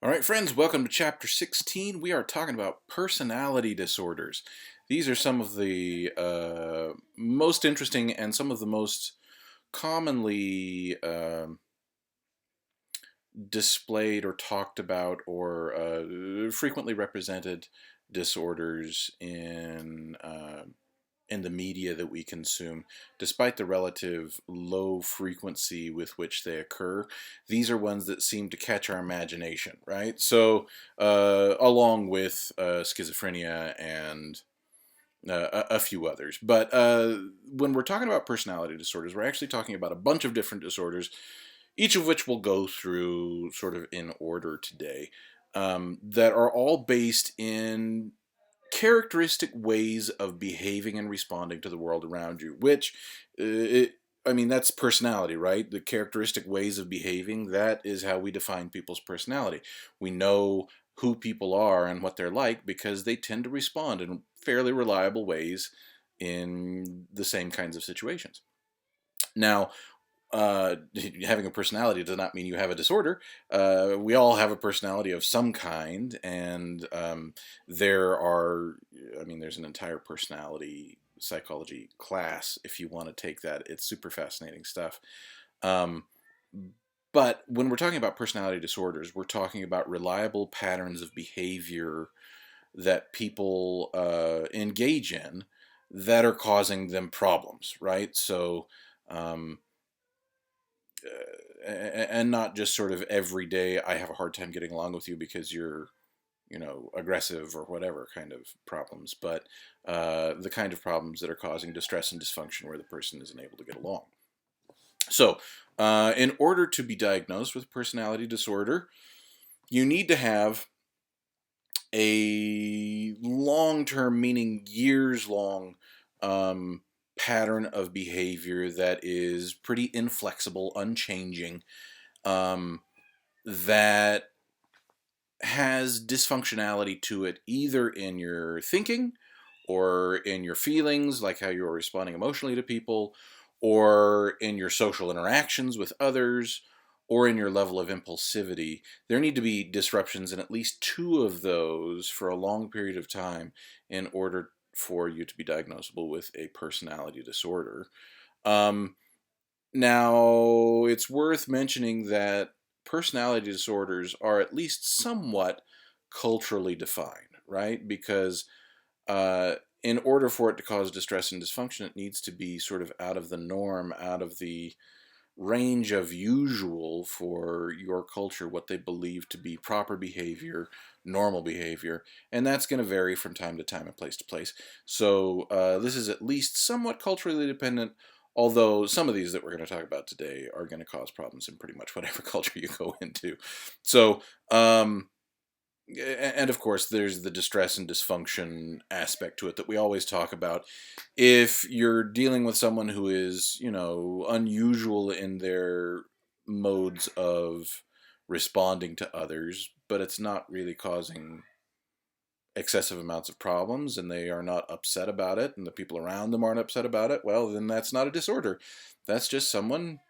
All right, friends, welcome to Chapter 16. We are talking about personality disorders. These are some of the most interesting and some of the most commonly displayed or talked about or frequently represented disorders in the media that we consume, despite the relative low frequency with which they occur. These are ones that seem to catch our imagination, right? So, along with schizophrenia and a few others. But when we're talking about personality disorders, we're actually talking about a bunch of different disorders, each of which we'll go through sort of in order today, that are all based in characteristic ways of behaving and responding to the world around you, which, I mean, that's personality, right? The characteristic ways of behaving, that is how we define people's personality. We know who people are and what they're like because they tend to respond in fairly reliable ways in the same kinds of situations. Now, having a personality does not mean you have a disorder. We all have a personality of some kind, and there's an entire personality psychology class if you want to take that. It's super fascinating stuff. Um, but when we're talking about personality disorders, we're talking about reliable patterns of behavior that people engage in that are causing them problems, right? So, um, and not just sort of every day I have a hard time getting along with you because you're aggressive or whatever kind of problems, but the kind of problems that are causing distress and dysfunction where the person isn't able to get along. So in order to be diagnosed with personality disorder, you need to have a long-term, meaning years-long, pattern of behavior that is pretty inflexible, unchanging, um, that has dysfunctionality to it either in your thinking or in your feelings, like how you're responding emotionally to people, or in your social interactions with others, or in your level of impulsivity. There need to be disruptions in at least two of those for a long period of time in order for you to be diagnosable with a personality disorder. Um, Now, it's worth mentioning that personality disorders are at least somewhat culturally defined, right? Because in order for it to cause distress and dysfunction, it needs to be sort of out of the norm, out of the range of usual for your culture, what they believe to be proper behavior, normal behavior, and that's going to vary from time to time and place to place. So this is at least somewhat culturally dependent, although some of these that we're going to talk about today are going to cause problems in pretty much whatever culture you go into. So, and of course, there's the distress and dysfunction aspect to it that we always talk about. If you're dealing with someone who is, unusual in their modes of responding to others, but it's not really causing excessive amounts of problems and they are not upset about it and the people around them aren't upset about it, well, then that's not a disorder. That's just someone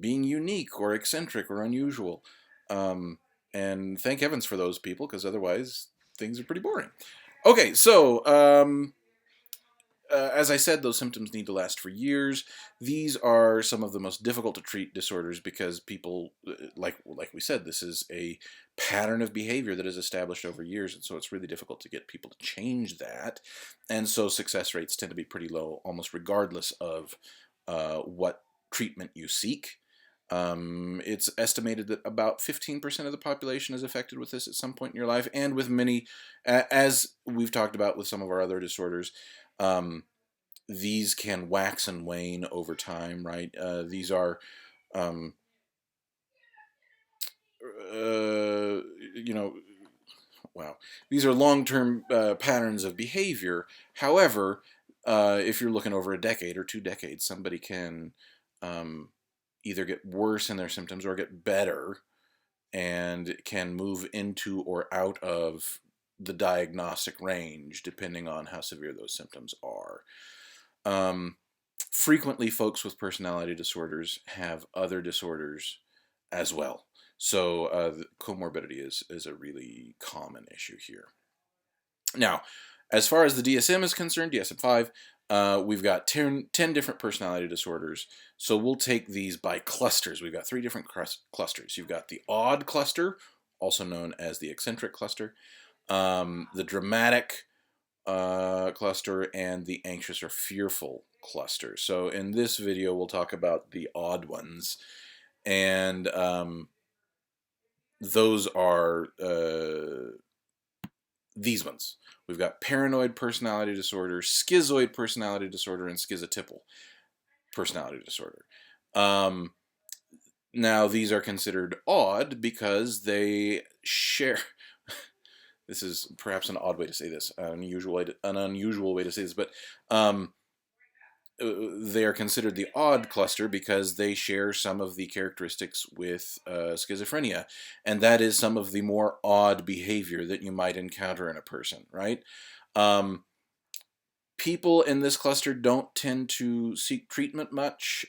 being unique or eccentric or unusual. Um, and thank heavens for those people, because otherwise things are pretty boring. Okay, so as I said, those symptoms need to last for years. These are some of the most difficult to treat disorders because people, like we said, this is a pattern of behavior that is established over years, and so it's really difficult to get people to change that. And so success rates tend to be pretty low, almost regardless of what treatment you seek. It's estimated that about 15% of the population is affected with this at some point in your life, and with many, as we've talked about with some of our other disorders, um, these can wax and wane over time, right? These are, um, you know, wow, these are long-term patterns of behavior. However, if you're looking over a decade or 2 decades, somebody can um, either get worse in their symptoms or get better and can move into or out of the diagnostic range depending on how severe those symptoms are. Um, Frequently, folks with personality disorders have other disorders as well. So comorbidity is a really common issue here. Now, as far as the DSM is concerned, DSM-5, we've got 10 different personality disorders. So we'll take these by clusters. We've got 3 different clusters. You've got the odd cluster, also known as the eccentric cluster, the dramatic cluster, and the anxious or fearful cluster. So in this video, we'll talk about the odd ones. And those are these ones. We've got paranoid personality disorder, schizoid personality disorder, and schizotypal personality disorder. Now, these are considered odd because they share. This is perhaps an odd way to say this, an unusual way to say this, but they are considered the odd cluster because they share some of the characteristics with schizophrenia, and that is some of the more odd behavior that you might encounter in a person, right? People in this cluster don't tend to seek treatment much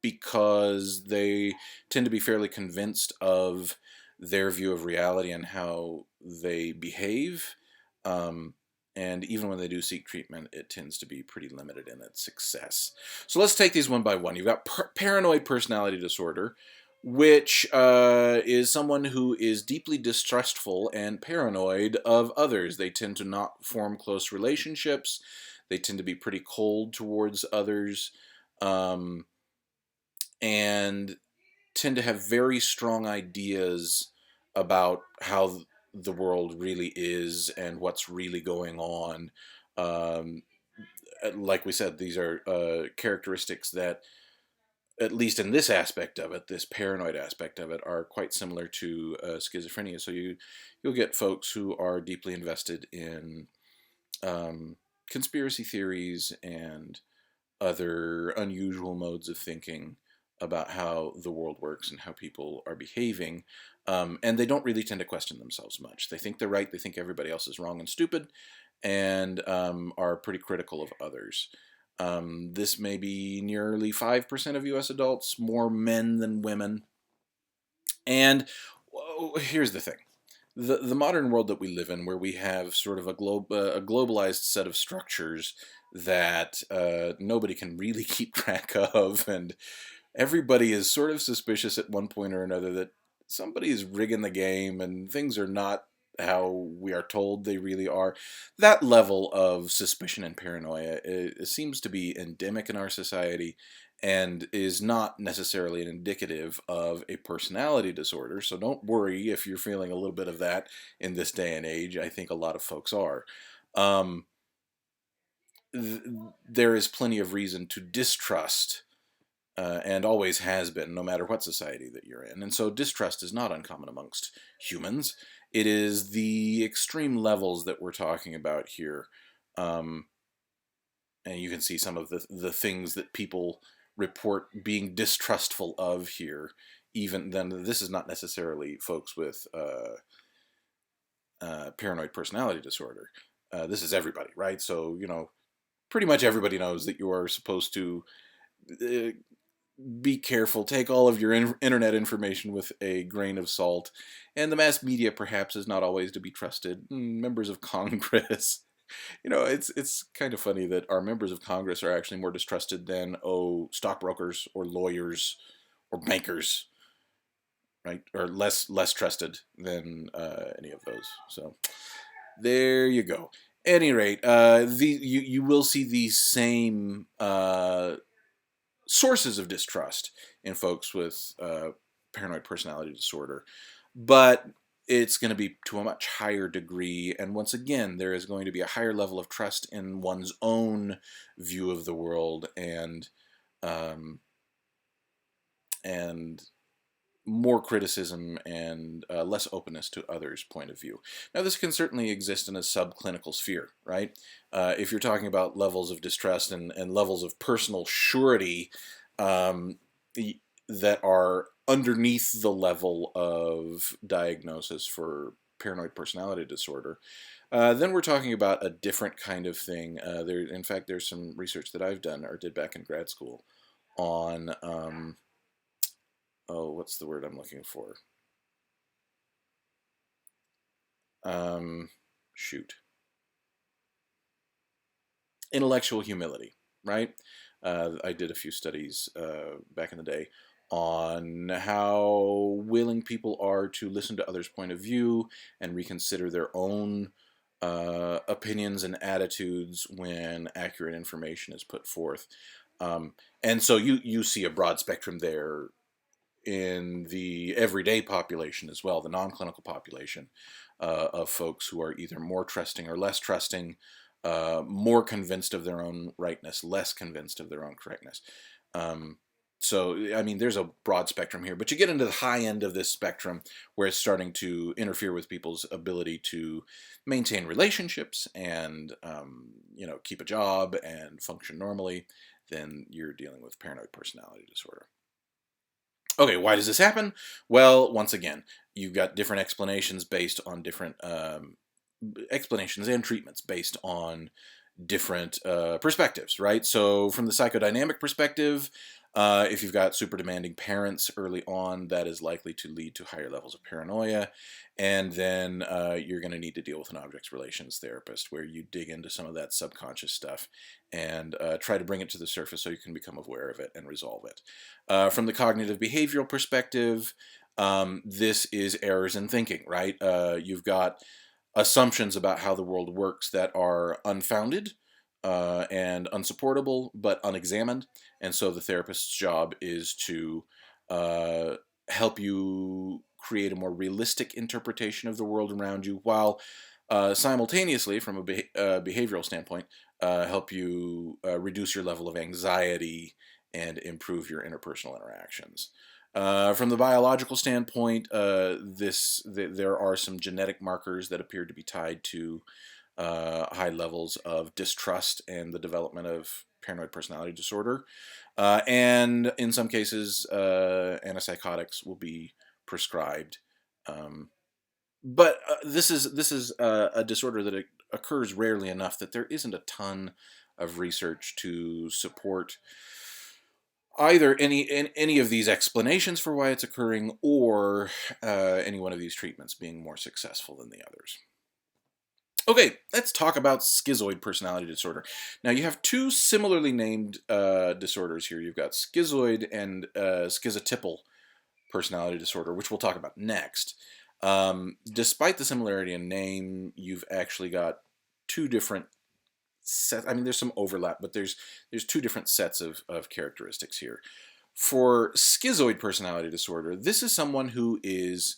because they tend to be fairly convinced of their view of reality and how they behave. And even when they do seek treatment, it tends to be pretty limited in its success. So let's take these one by one. You've got paranoid personality disorder, which is someone who is deeply distrustful and paranoid of others. They tend to not form close relationships. They tend to be pretty cold towards others, and tend to have very strong ideas about how the world really is and what's really going on. Like we said, these are characteristics that, at least in this aspect of it, this paranoid aspect of it, are quite similar to schizophrenia. So you'll get folks who are deeply invested in conspiracy theories and other unusual modes of thinking about how the world works and how people are behaving. And they don't really tend to question themselves much. They think they're right, they think everybody else is wrong and stupid, and are pretty critical of others. This may be nearly 5% of US adults, more men than women. And here's the thing. The modern world that we live in, where we have sort of a globalized set of structures that nobody can really keep track of, and everybody is sort of suspicious at one point or another that somebody is rigging the game and things are not how we are told they really are. That level of suspicion and paranoia seems to be endemic in our society and is not necessarily indicative of a personality disorder. So don't worry if you're feeling a little bit of that in this day and age. I think a lot of folks are. Um, there is plenty of reason to distrust, and always has been, no matter what society that you're in. And so distrust is not uncommon amongst humans. It is the extreme levels that we're talking about here. And you can see some of the things that people report being distrustful of here. Even then, this is not necessarily folks with paranoid personality disorder. This is everybody, right? So, pretty much everybody knows that you are supposed to be careful. Take all of your internet information with a grain of salt. And the mass media perhaps is not always to be trusted. Members of Congress. It's kind of funny that our members of Congress are actually more distrusted than, stockbrokers or lawyers or bankers, right? Or less trusted than any of those. So there you go. At any rate, you will see these same sources of distrust in folks with paranoid personality disorder, but it's going to be to a much higher degree. And once again, there is going to be a higher level of trust in one's own view of the world, and more criticism and less openness to others' point of view. Now, this can certainly exist in a subclinical sphere, right? If you're talking about levels of distrust and levels of personal surety that are underneath the level of diagnosis for paranoid personality disorder, then we're talking about a different kind of thing. In fact, there's some research that I've done or did back in grad school on oh, what's the word I'm looking for? Um, shoot. Intellectual humility, right? I did a few studies back in the day on how willing people are to listen to others' point of view and reconsider their own opinions and attitudes when accurate information is put forth. Um, and so you see a broad spectrum there in the everyday population as well, the non-clinical population of folks who are either more trusting or less trusting, more convinced of their own rightness, less convinced of their own correctness. Um, so, I mean, there's a broad spectrum here, but you get into the high end of this spectrum where it's starting to interfere with people's ability to maintain relationships and, keep a job and function normally. Then you're dealing with paranoid personality disorder. Okay, why does this happen? Well, once again, you've got different explanations based on different explanations and treatments based on different perspectives, right? So, from the psychodynamic perspective, if you've got super demanding parents early on, that is likely to lead to higher levels of paranoia. And then you're going to need to deal with an objects relations therapist where you dig into some of that subconscious stuff and try to bring it to the surface so you can become aware of it and resolve it. From the cognitive behavioral perspective, this is errors in thinking, right? You've got assumptions about how the world works that are unfounded and unsupportable, but unexamined. And so the therapist's job is to uh, help you create a more realistic interpretation of the world around you, while simultaneously, from a behavioral standpoint, help you reduce your level of anxiety and improve your interpersonal interactions. From the biological standpoint, there are some genetic markers that appear to be tied to high levels of distrust and the development of paranoid personality disorder. And in some cases, antipsychotics will be prescribed. Um, but this is a disorder that occurs rarely enough that there isn't a ton of research to support either any of these explanations for why it's occurring, or any one of these treatments being more successful than the others. Okay, let's talk about schizoid personality disorder. Now, you have two similarly named disorders here. You've got schizoid and schizotypal personality disorder, which we'll talk about next. Despite the similarity in name, you've actually got two different sets. I mean, there's some overlap, but there's two different sets of characteristics here. For schizoid personality disorder, this is someone who is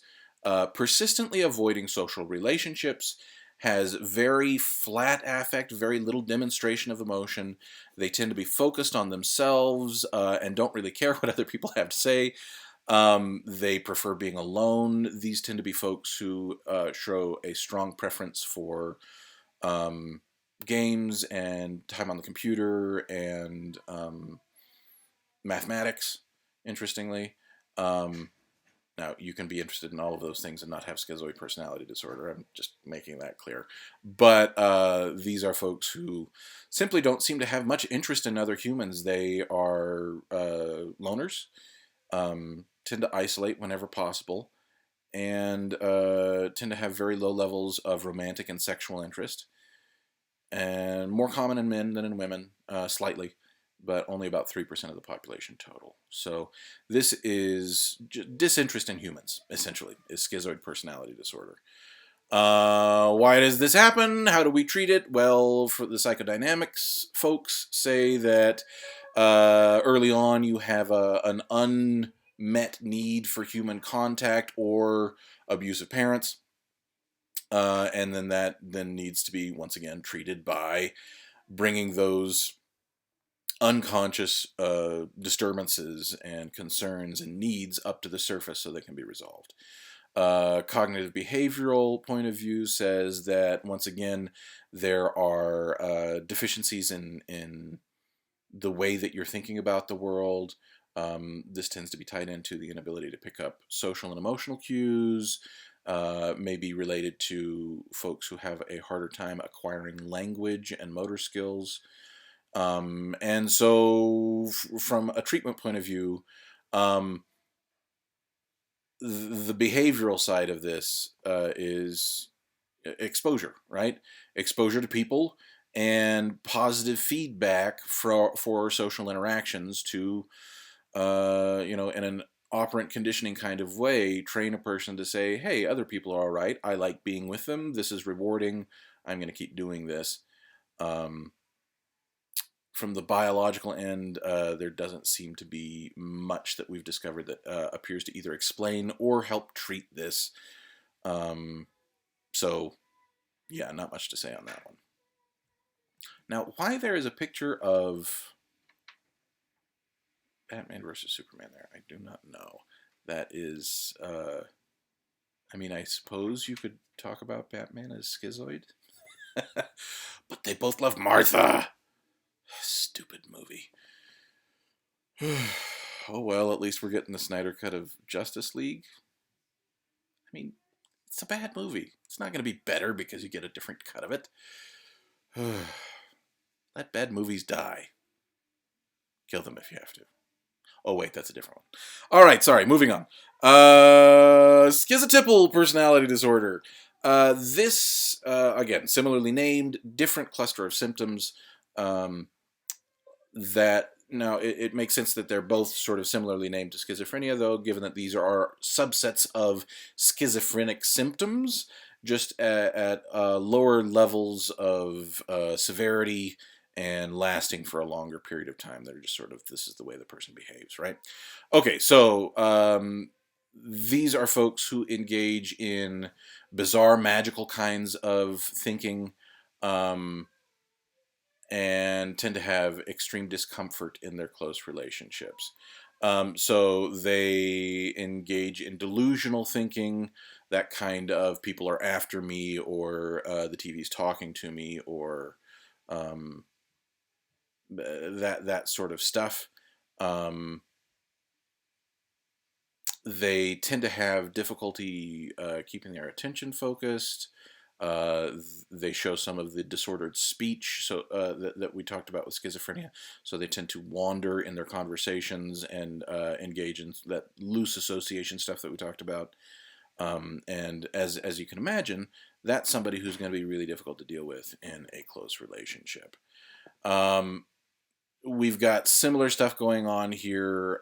persistently avoiding social relationships, has very flat affect, very little demonstration of emotion. They tend to be focused on themselves and don't really care what other people have to say. They prefer being alone. These tend to be folks who show a strong preference for um, games and time on the computer and mathematics, interestingly. Um, Now, you can be interested in all of those things and not have schizoid personality disorder. I'm just making that clear. But these are folks who simply don't seem to have much interest in other humans. They are loners, tend to isolate whenever possible, and tend to have very low levels of romantic and sexual interest. And more common in men than in women, slightly, but only about 3% of the population total. So this is disinterest in humans, essentially, is schizoid personality disorder. Why does this happen? How do we treat it? Well, for the psychodynamics folks say that early on you have an unmet need for human contact or abusive parents. And then that then needs to be, once again, treated by bringing those unconscious disturbances and concerns and needs up to the surface so they can be resolved. Cognitive behavioral point of view says that, once again, there are deficiencies in the way that you're thinking about the world. This tends to be tied into the inability to pick up social and emotional cues, may be related to folks who have a harder time acquiring language and motor skills. And so, from a treatment point of view, um, the behavioral side of this is exposure, right? Exposure to people and positive feedback for social interactions to, in an operant conditioning kind of way, train a person to say, hey, other people are all right. I like being with them. This is rewarding. I'm going to keep doing this. Um, from the biological end, there doesn't seem to be much that we've discovered that appears to either explain or help treat this. Um, so, yeah, not much to say on that one. Now, why there is a picture of Batman versus Superman there, I do not know. That is, I suppose you could talk about Batman as schizoid. But they both love Martha. Stupid movie. Oh well, at least we're getting the Snyder cut of Justice League. I mean, it's a bad movie. It's not going to be better because you get a different cut of it. Let bad movies die. Kill them if you have to. Oh wait, that's a different one. All right, sorry, moving on. Schizotypal personality disorder. This, again, similarly named, different cluster of symptoms that, now, it makes sense that they're both sort of similarly named to schizophrenia, though, given that these are subsets of schizophrenic symptoms, just at lower levels of severity and lasting for a longer period of time. They're just sort of, this is the way the person behaves, right? Okay, so these are folks who engage in bizarre, magical kinds of thinking, and tend to have extreme discomfort in their close relationships. So they engage in delusional thinking, that kind of people are after me, or the TV's talking to me, or that sort of stuff. They tend to have difficulty keeping their attention focused. They show some of the disordered speech that we talked about with schizophrenia. So they tend to wander in their conversations and engage in that loose association stuff that we talked about. And as you can imagine, that's somebody who's going to be really difficult to deal with in a close relationship. We've got similar stuff going on here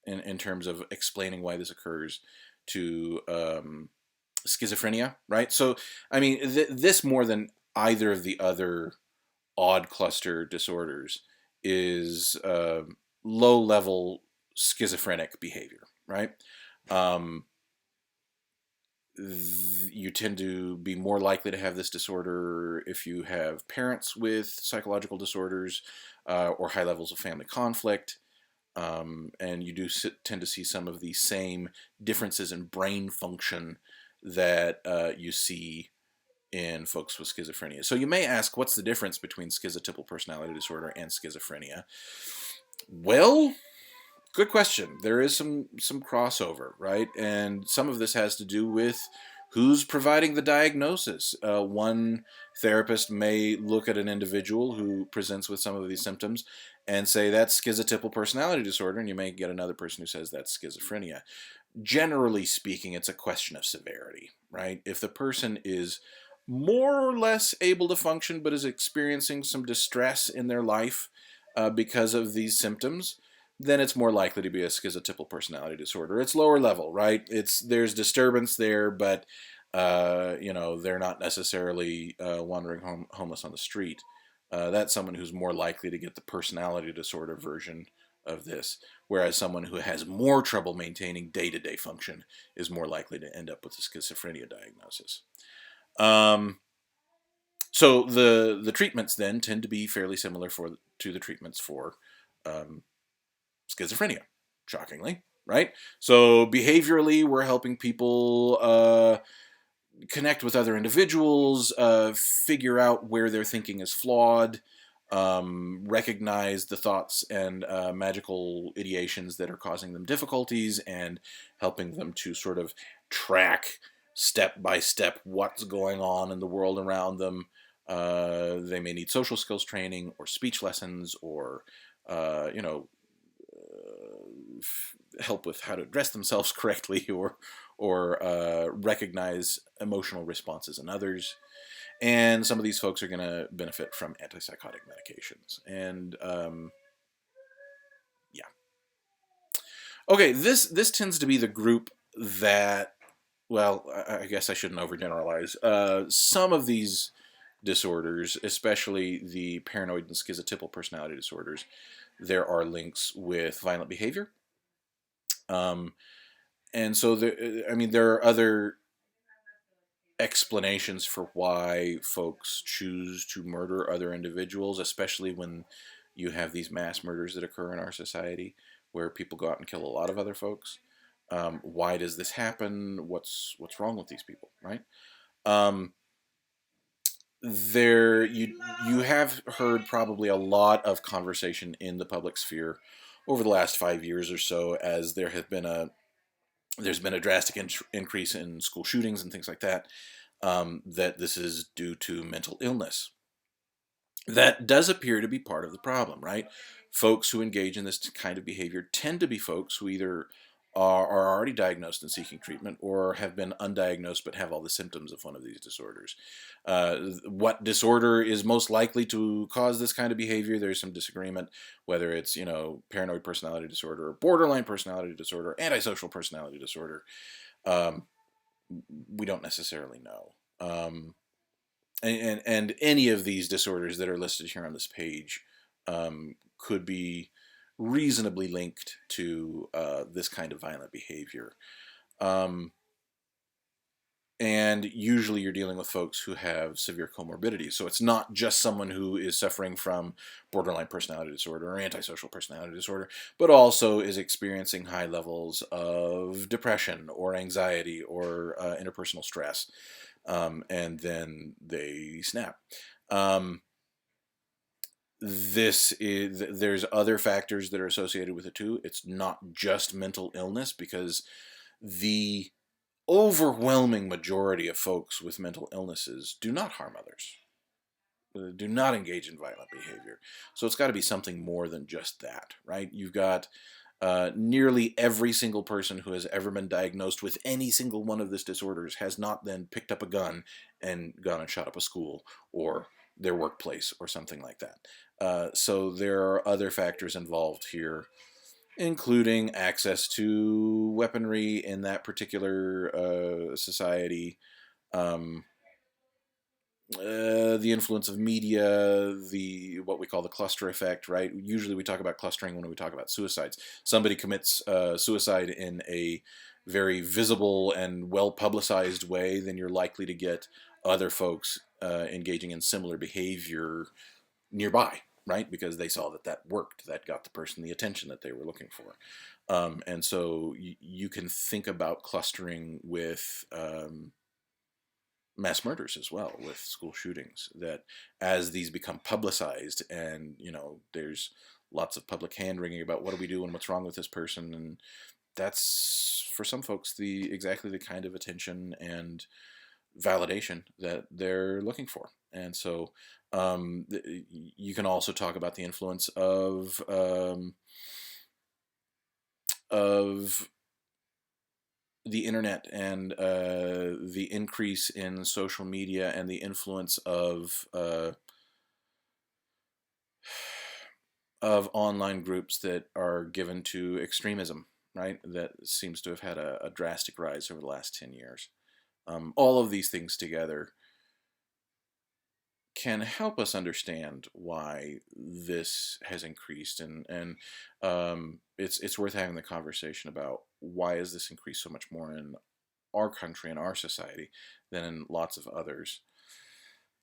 in terms of explaining why this occurs to schizophrenia, right? So, this more than either of the other odd cluster disorders is low-level schizophrenic behavior, right? You tend to be more likely to have this disorder if you have parents with psychological disorders or high levels of family conflict. And you do tend to see some of the same differences in brain function that you see in folks with schizophrenia. So you may ask, what's the difference between schizotypal personality disorder and schizophrenia? Well, good question. There is some crossover, right? And some of this has to do with who's providing the diagnosis. One therapist may look at an individual who presents with some of these symptoms and say that's schizotypal personality disorder, and you may get another person who says that's schizophrenia. Generally speaking, it's a question of severity, right? If the person is more or less able to function but is experiencing some distress in their life because of these symptoms, then it's more likely to be a schizotypal personality disorder. It's lower level, right? There's disturbance there, but they're not necessarily wandering homeless on the street. That's someone who's more likely to get the personality disorder version of this, whereas someone who has more trouble maintaining day-to-day function is more likely to end up with a schizophrenia diagnosis. So the treatments then tend to be fairly similar to the treatments for schizophrenia, shockingly, right? So behaviorally, we're helping people connect with other individuals, figure out where their thinking is flawed, recognize the thoughts and magical ideations that are causing them difficulties, and helping them to sort of track step by step what's going on in the world around them. They may need social skills training or speech lessons or, help with how to dress themselves correctly, or recognize emotional responses in others. And some of these folks are going to benefit from antipsychotic medications. And yeah, okay, this tends to be the group that, well, I guess I shouldn't overgeneralize. Some of these disorders, especially the paranoid and schizotypal personality disorders, there are links with violent behavior. Um, and so I mean, there are other explanations for why folks choose to murder other individuals, especially when you have these mass murders that occur in our society, where people go out and kill a lot of other folks. Why does this happen? What's wrong with these people, right? Um, there you have heard probably a lot of conversation in the public sphere over the last 5 years or so, as there's been a drastic increase in school shootings and things like that. That this is due to mental illness. That does appear to be part of the problem, right? Folks who engage in this kind of behavior tend to be folks who either are already diagnosed and seeking treatment, or have been undiagnosed but have all the symptoms of one of these disorders. What disorder is most likely to cause this kind of behavior? There's some disagreement whether it's, paranoid personality disorder, borderline personality disorder, antisocial personality disorder. Um, we don't necessarily know. And any of these disorders that are listed here on this page could be reasonably linked to this kind of violent behavior. Um, and usually you're dealing with folks who have severe comorbidities. So it's not just someone who is suffering from borderline personality disorder or antisocial personality disorder, but also is experiencing high levels of depression or anxiety or interpersonal stress. And then they snap. There's other factors that are associated with it too. It's not just mental illness, because the overwhelming majority of folks with mental illnesses do not harm others, do not engage in violent behavior. So it's got to be something more than just that, right? You've got nearly every single person who has ever been diagnosed with any single one of these disorders has not then picked up a gun and gone and shot up a school or their workplace or something like that. So there are other factors involved here, including access to weaponry in that particular society, um, the influence of media, the what we call the cluster effect, right? Usually we talk about clustering when we talk about suicides. Somebody commits suicide in a very visible and well publicized way, then you're likely to get other folks engaging in similar behavior nearby, right? Because they saw that worked, that got the person the attention that they were looking for. And so you can think about clustering with mass murders as well, with school shootings, that as these become publicized and there's lots of public hand wringing about what do we do and what's wrong with this person, and that's for some folks exactly the kind of attention and validation that they're looking for. And so you can also talk about the influence of the internet and the increase in social media and the influence of online groups that are given to extremism, right? That seems to have had a drastic rise over the last 10 years. All of these things together can help us understand why this has increased, and it's worth having the conversation about why has this increased so much more in our country and our society than in lots of others.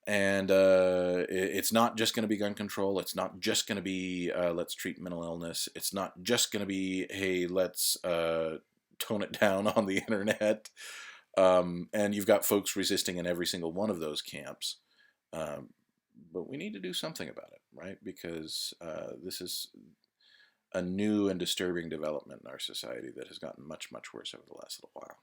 And it's not just going to be gun control. It's not just going to be let's treat mental illness. It's not just going to be, hey, let's tone it down on the internet. And you've got folks resisting in every single one of those camps. But we need to do something about it, right? Because this is a new and disturbing development in our society that has gotten much, much worse over the last little while.